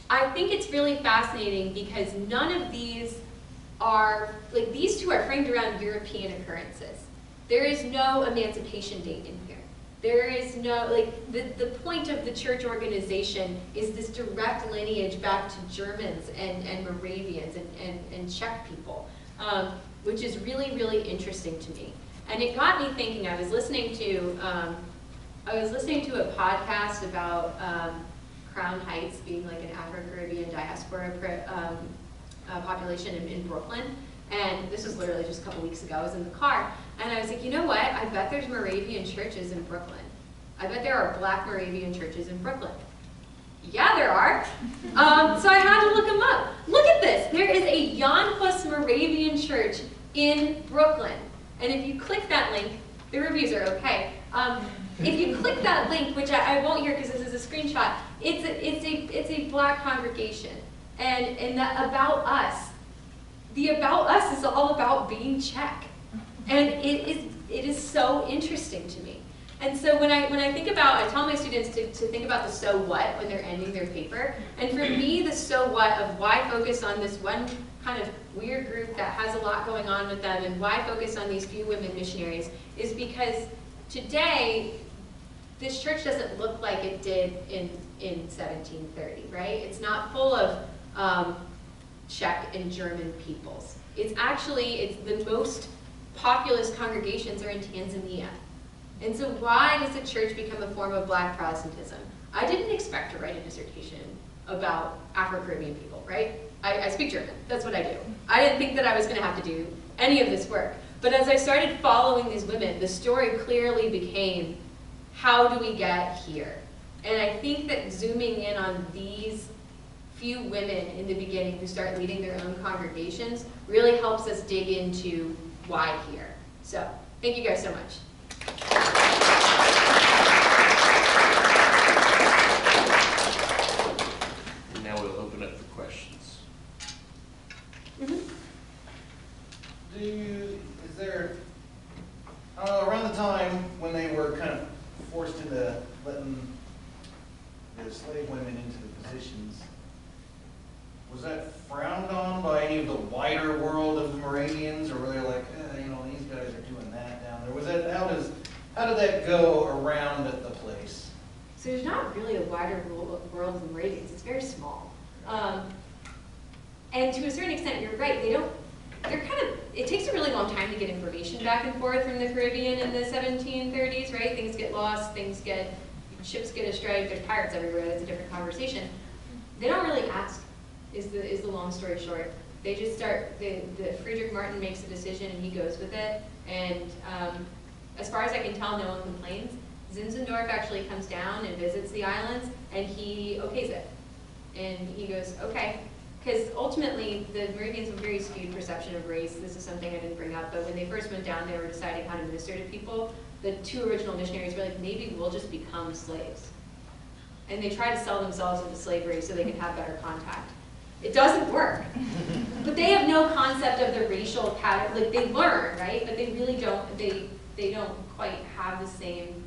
I think it's really fascinating because none of these are, like, these two are framed around European occurrences. There is no emancipation date in here. There is no, like, the point of the church organization is this direct lineage back to Germans and Moravians and Czech people, which is really, really interesting to me. And it got me thinking. I was listening to a podcast about Crown Heights being like an Afro-Caribbean diaspora population in Brooklyn. And this was literally just a couple weeks ago. I was in the car, and I was like, you know what? I bet there's Moravian churches in Brooklyn. I bet there are Black Moravian churches in Brooklyn. Yeah, there are. So I had to look them up. Look at this. There is a Jan Hus Moravian church in Brooklyn. And if you click that link, the reviews are okay. If you click that link, which I won't here because this is a screenshot, it's a Black congregation. And the About Us. The About Us is all about being Czech. And it is so interesting to me. And so when I think about, I tell my students to think about the so what when they're ending their paper. And for me, the so what of why focus on this one kind of weird group that has a lot going on with them and why focus on these few women missionaries is because today, this church doesn't look like it did in 1730, right? It's not full of Czech and German peoples. It's the most populous congregations are in Tanzania. And so why does the church become a form of Black Protestantism? I didn't expect to write a dissertation about Afro-Caribbean people, right? I speak German, that's what I do. I didn't think that I was gonna have to do any of this work. But as I started following these women, the story clearly became, how do we get here? And I think that zooming in on these few women in the beginning who start leading their own congregations really helps us dig into why here. So, thank you guys so much. And now we'll open up for questions. Is there, around the time when they were kind of forced into letting the slave women into the positions, was that frowned on by any of the wider world of the Moravians, or were they like, these guys are doing that down there? Was that, how did that go around at the place? So there's not really a wider world of the Moravians. It's very small. And to a certain extent, you're right. It takes a really long time to get information back and forth from the Caribbean in the 1730s, right? Things get lost, ships get astray, there's pirates everywhere, that's a different conversation. They don't really ask, is the long story short. They just start, the Friedrich Martin makes a decision and he goes with it. And as far as I can tell, no one complains. Zinzendorf actually comes down and visits the islands and he okays it. And he goes, okay. Because ultimately, the Moravians have a very skewed perception of race. This is something I didn't bring up, but when they first went down, they were deciding how to minister to people. The two original missionaries were like, maybe we'll just become slaves. And they try to sell themselves into slavery so they can have better contact. It doesn't work. But they have no concept of the racial pattern. Like, they learn, right? But they really don't, they don't quite have the same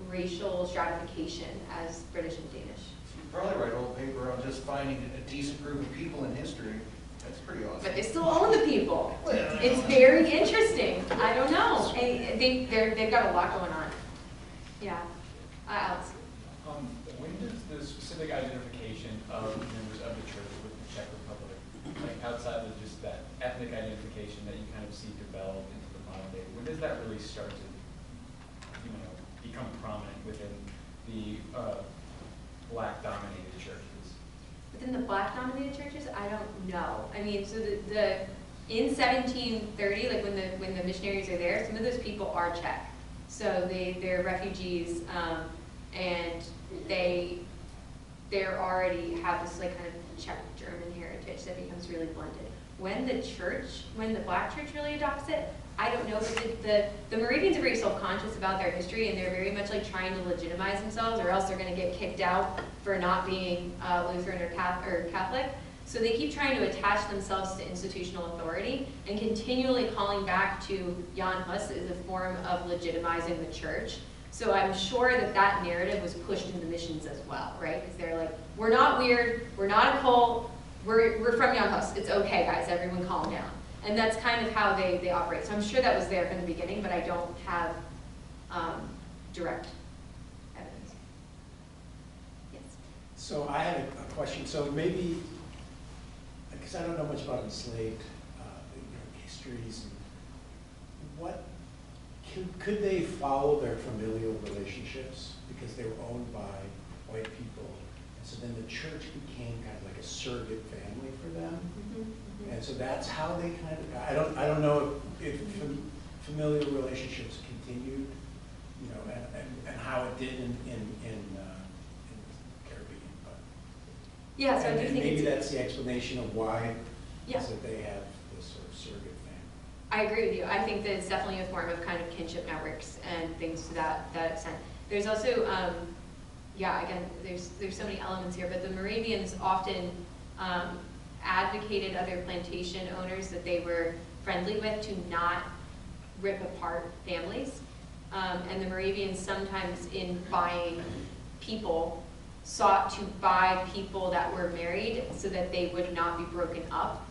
racial stratification as British and Danish. You'd probably write a whole paper on just finding a decent group of people in history. That's pretty awesome. But they still own the people. It's very interesting. I don't know. And they've got a lot going on. Yeah. Alex. When does the specific identification of members of the church with the Czech Republic, like outside of just that ethnic identification that you kind of see develop into the modern day, when does that really start to, become prominent within the Black-dominated churches? Within the Black-dominated churches, I don't know. I mean, so in 1730, like when the missionaries are there, some of those people are Czech. So they're refugees, and they already have this like kind of Czech-German heritage that becomes really blended. When the Black church really adopts it, I don't know. But the Moravians are very self-conscious about their history, and they're very much like trying to legitimize themselves, or else they're going to get kicked out for not being Lutheran or Catholic. So they keep trying to attach themselves to institutional authority and continually calling back to Jan Hus as a form of legitimizing the church. So I'm sure that narrative was pushed into missions as well, right? Because they're like, we're not weird, we're not a cult, we're from Jan Hus. It's okay, guys, everyone calm down. And that's kind of how they operate. So I'm sure that was there from the beginning, but I don't have direct evidence. Yes? So I had a question. So maybe, because I don't know much about enslaved histories, and what could they follow their familial relationships because they were owned by white people, and so then the church became kind of like a surrogate family for them, and so that's how they kind of. I don't know if familial relationships continued, you know, and how it did in the Caribbean, but. Yeah, so I do think maybe that's the explanation of why yeah. is that they have this sort of surrogate family. I agree with you. I think that it's definitely a form of kind of kinship networks and things to that extent. There's also, yeah, again, there's so many elements here, but the Moravians often advocated other plantation owners that they were friendly with to not rip apart families. And the Moravians sometimes in buying people sought to buy people that were married so that they would not be broken up.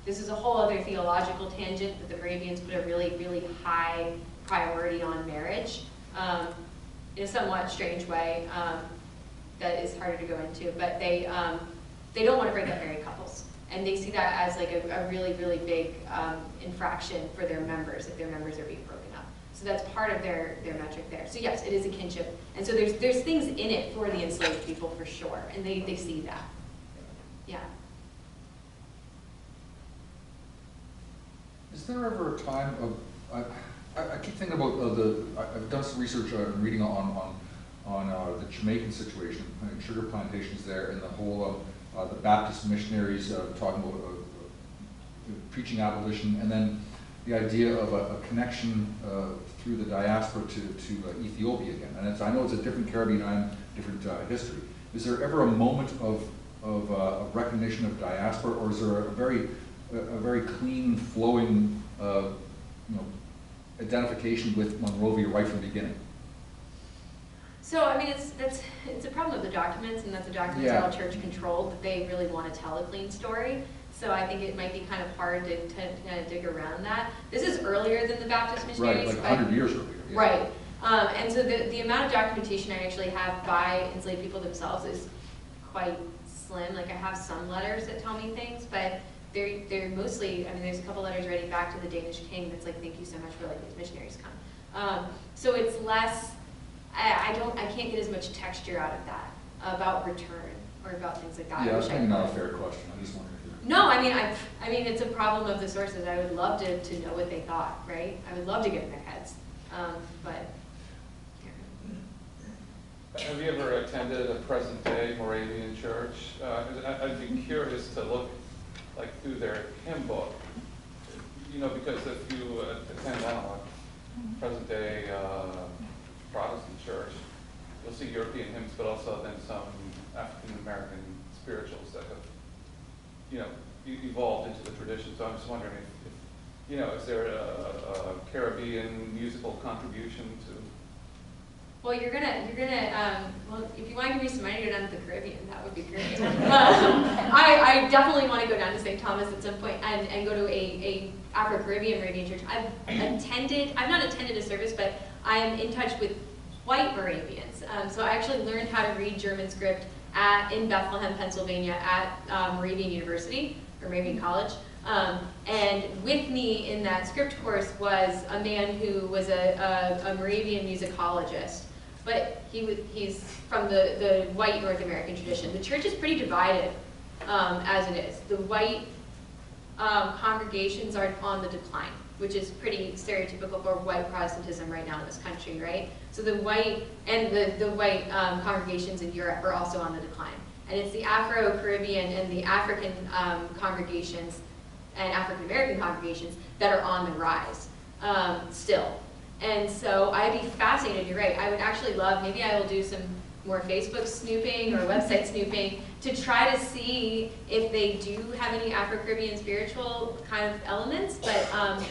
This is a whole other theological tangent, that the Moravians put a really, really high priority on marriage in a somewhat strange way that is harder to go into. But they don't want to break up married couples, and they see that as like a really, really big infraction for their members if their members are being broken up. So that's part of their metric there. So yes, it is a kinship, and so there's things in it for the enslaved people for sure, and they see that. Yeah. Is there ever a time of, I keep thinking about I've done some research and reading on the Jamaican situation, sugar plantations there, and the whole the Baptist missionaries talking about preaching abolition, and then the idea of a connection through the diaspora to Ethiopia again. And I know it's a different Caribbean island, different history. Is there ever a moment of recognition of diaspora, or is there a very clean, flowing, identification with Monrovia right from the beginning? So I mean, it's a problem of the documents, and that the documents are all church controlled. That they really want to tell a clean story. So I think it might be kind of hard to kind of dig around that. This is earlier than the Baptist missionaries, right? Like 100 years earlier. Yeah. Right. And so the amount of documentation I actually have by enslaved people themselves is quite slim. Like I have some letters that tell me things, but they're mostly, I mean, there's a couple letters writing back to the Danish king that's like, thank you so much for letting these missionaries come. So it's less, I can't get as much texture out of that about return or about things like that. Yeah, that's maybe not a fair question. I just wondering. No, I mean, it's a problem of the sources. I would love to know what they thought, right? I would love to get in their heads, but. Have you ever attended a present-day Moravian church? I'd be curious to look through their hymn book, because if you attend, I don't know, present-day Protestant church, you'll see European hymns, but also then some African-American spirituals that have, evolved into the tradition. So I'm just wondering if is there a Caribbean musical contribution to? Well, you're gonna, well, if you want to give me some money to go down to the Caribbean, that would be great. I definitely want to go down to St. Thomas at some point and go to a Afro-Caribbean Moravian church. I've not attended a service, but I am in touch with white Moravians. So I actually learned how to read German script in Bethlehem, Pennsylvania at Moravian University, or Moravian College. And with me in that script course was a man who was a Moravian musicologist. But he's from the white North American tradition. The church is pretty divided as it is. The white congregations are on the decline, which is pretty stereotypical for white Protestantism right now in this country, right? So the white and the white congregations in Europe are also on the decline. And it's the Afro-Caribbean and the African congregations and African-American congregations that are on the rise still. And so I'd be fascinated, you're right, I would actually love, maybe I will do some more Facebook snooping or website snooping to try to see if they do have any Afro-Caribbean spiritual kind of elements, but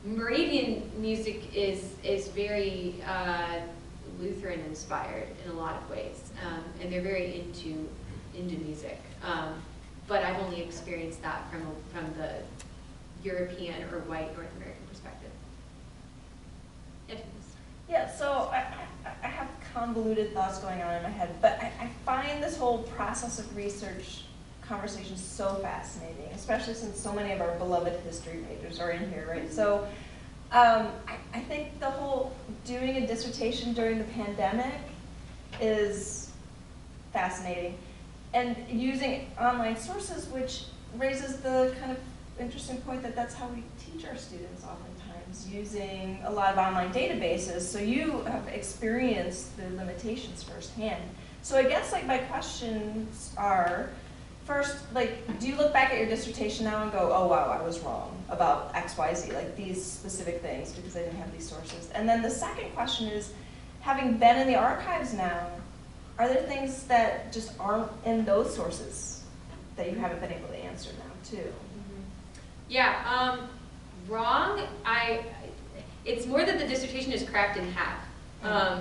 Moravian music is very Lutheran inspired in a lot of ways, and they're very into music. But I've only experienced that from European or white North American perspective. Yes. Yeah, so I have convoluted thoughts going on in my head, but I find this whole process of research conversation so fascinating, especially since so many of our beloved history majors are in here, right? So I think the whole doing a dissertation during the pandemic is fascinating. And using online sources, which raises the kind of interesting point that that's how we teach our students oftentimes, using a lot of online databases. So you have experienced the limitations firsthand. So I guess like my questions are, first, like, do you look back at your dissertation now and go, oh wow, I was wrong about X, Y, Z, like these specific things because I didn't have these sources? And then the second question is, having been in the archives now, are there things that just aren't in those sources that you haven't been able to answer now too? Yeah, wrong, it's more that the dissertation is cracked in half,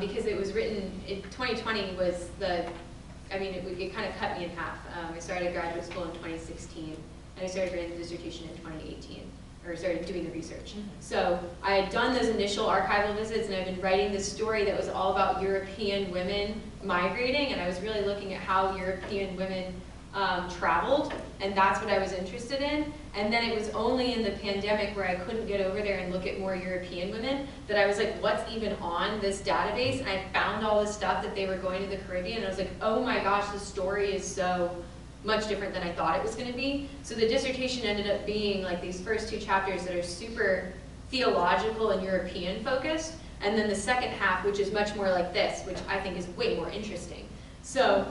because it was written, 2020 was it kind of cut me in half. I started graduate school in 2016, and I started writing the dissertation in 2018, or started doing the research. So I had done those initial archival visits, and I've been writing this story that was all about European women migrating, and I was really looking at how European women traveled, and that's what I was interested in. And then it was only in the pandemic where I couldn't get over there and look at more European women that I was like, what's even on this database? And I found all this stuff that they were going to the Caribbean, and I was like, oh my gosh, the story is so much different than I thought it was going to be. So the dissertation ended up being like these first 2 chapters that are super theological and European focused, and then the second half, which is much more like this, which I think is way more interesting. So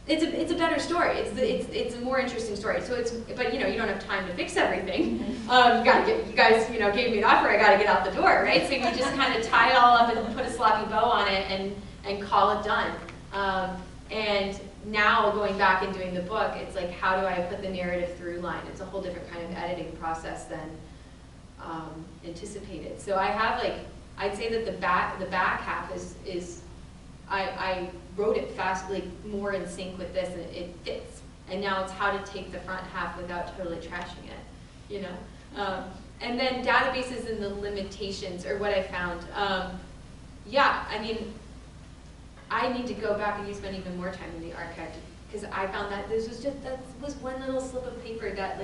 it's a better story. It's a more interesting story. So but you don't have time to fix everything. You guys gave me an offer. I got to get out the door, right? So you just kind of tie it all up and put a sloppy bow on it and call it done. And now going back and doing the book, it's like, how do I put the narrative through line? It's a whole different kind of editing process than anticipated. So I have I'd say that the back half is I wrote it fast, more in sync with this, and it fits. And now it's how to take the front half without totally trashing it, And then databases and the limitations, or what I found. Yeah, I mean, I need to go back and spend even more time in the archive, because I found that that was one little slip of paper that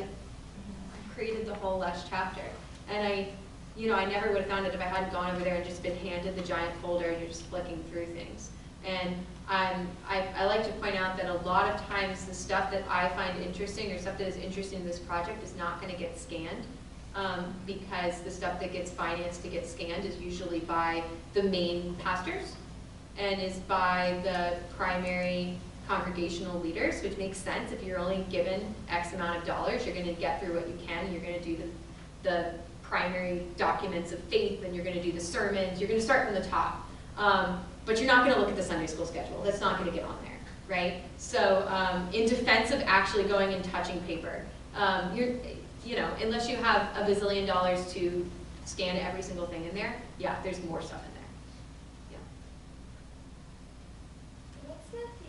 created the whole last chapter. And I never would have found it if I hadn't gone over there and just been handed the giant folder and you're just flicking through things. And I like to point out that a lot of times the stuff that I find interesting, or stuff that is interesting in this project, is not going to get scanned, because the stuff that gets financed to get scanned is usually by the main pastors and is by the primary congregational leaders, which makes sense. If you're only given X amount of dollars, you're going to get through what you can. You're going to do the primary documents of faith, and you're going to do the sermons. You're going to start from the top. But you're not going to look at the Sunday school schedule. That's not going to get on there, right? So in defense of actually going and touching paper, unless you have a bazillion dollars to scan every single thing in there, yeah, there's more stuff in there.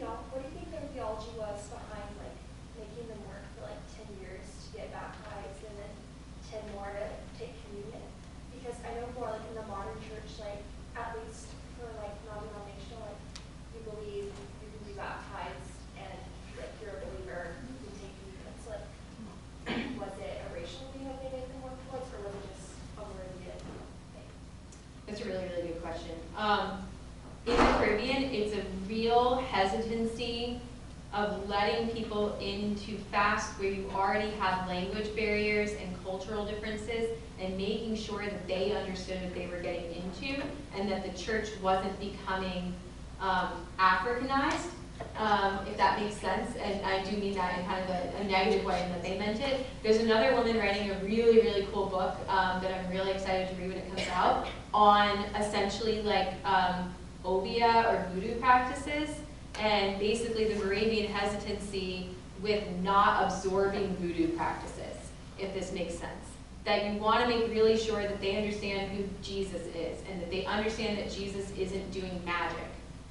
What do you think their theology was behind making them work for 10 years to get baptized and then 10 more to take communion? Because I know more in the modern church, at least for non-denominational, you believe you can be baptized and you're a believer, you can take communion. So was it a racial thing that they made them work towards, or was it just a worthy thing? That's a really, really good question. In the Caribbean, it's a real hesitancy of letting people in too fast, where you already have language barriers and cultural differences, and making sure that they understood what they were getting into, and that the church wasn't becoming Africanized, if that makes sense. And I do mean that in kind of a negative way in that they meant it. There's another woman writing a really, really cool book that I'm really excited to read when it comes out, on essentially obeah or voodoo practices, and basically the Moravian hesitancy with not absorbing voodoo practices, if this makes sense. That you want to make really sure that they understand who Jesus is, and that they understand that Jesus isn't doing magic,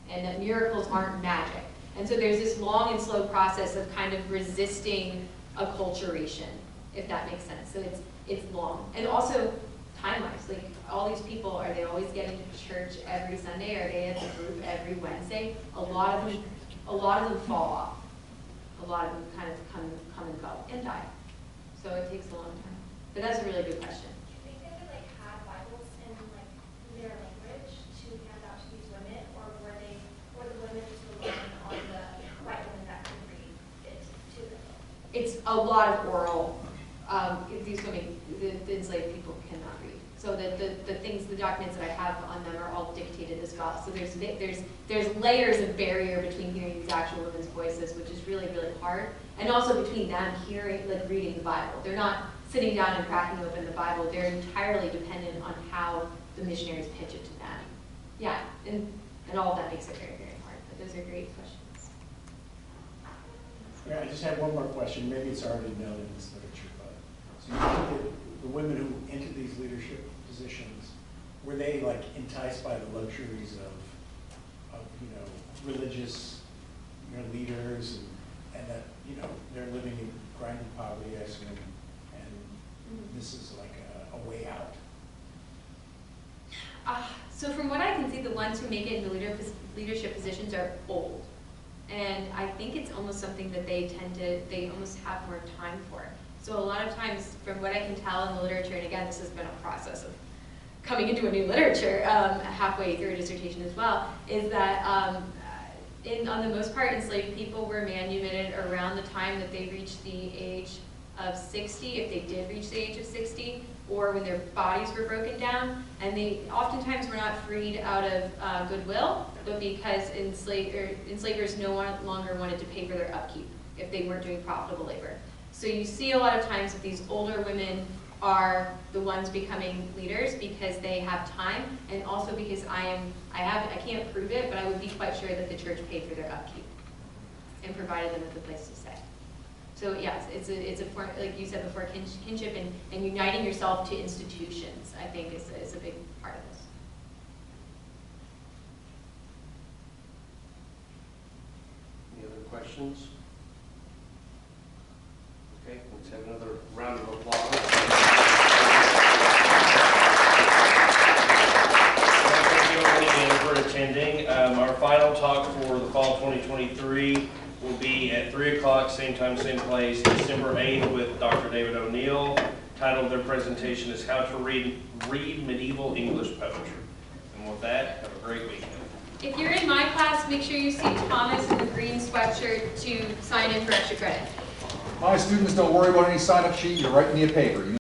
and that miracles aren't magic. And so there's this long and slow process of kind of resisting acculturation if that makes sense. So it's long. And also, time-wise, like, all these people, are they always getting to church every Sunday? Are they at the group every Wednesday? A lot of them fall off. A lot of them kind of come and go and die. So it takes a long time. But that's a really good question. Do you think they would like have Bibles in like their language to hand out to these women, or were the women just relying on the white women that could read it to them? It's a lot of oral. These women, the enslaved people cannot read. So the documents that I have on them are all dictated as well. So there's layers of barrier between hearing these actual women's voices, which is really, really hard. And also between them hearing, like reading the Bible. They're not sitting down and cracking open the Bible. They're entirely dependent on how the missionaries pitch it to them. Yeah, and all of that makes it very, very hard. But those are great questions. Yeah, I just have one more question. Maybe it's already known in this literature, but so you think that the women who entered these leadership positions, were they like enticed by the luxuries of religious leaders and that they're living in grinding poverty, I assume, and this is like a way out? So from what I can see, the ones who make it into leadership positions are old. And I think it's almost something that they almost have more time for. So a lot of times, from what I can tell in the literature, and again, this has been a process of coming into a new literature halfway through a dissertation as well, is that on the most part, enslaved people were manumitted around the time that they reached the age of 60, if they did reach the age of 60, or when their bodies were broken down. And they oftentimes were not freed out of goodwill, but because enslavers no longer wanted to pay for their upkeep if they weren't doing profitable labor. So you see a lot of times that these older women are the ones becoming leaders because they have time, and also because I can't prove it, but I would be quite sure that the church paid for their upkeep and provided them with a place to stay. So yes, it's a form, like you said before, kinship and uniting yourself to institutions, I think is a big part of this. Any other questions? Okay, let's have another round of applause. Thank you all again for attending. Our final talk for the fall 2023 will be at 3 o'clock, same time, same place, December 8th, with Dr. David O'Neill. Title of their presentation is How to Read Medieval English Poetry. And with that, have a great weekend. If you're in my class, make sure you see Thomas in the green sweatshirt to sign in for extra credit. My students, don't worry about any sign-up sheet. You're writing me a paper.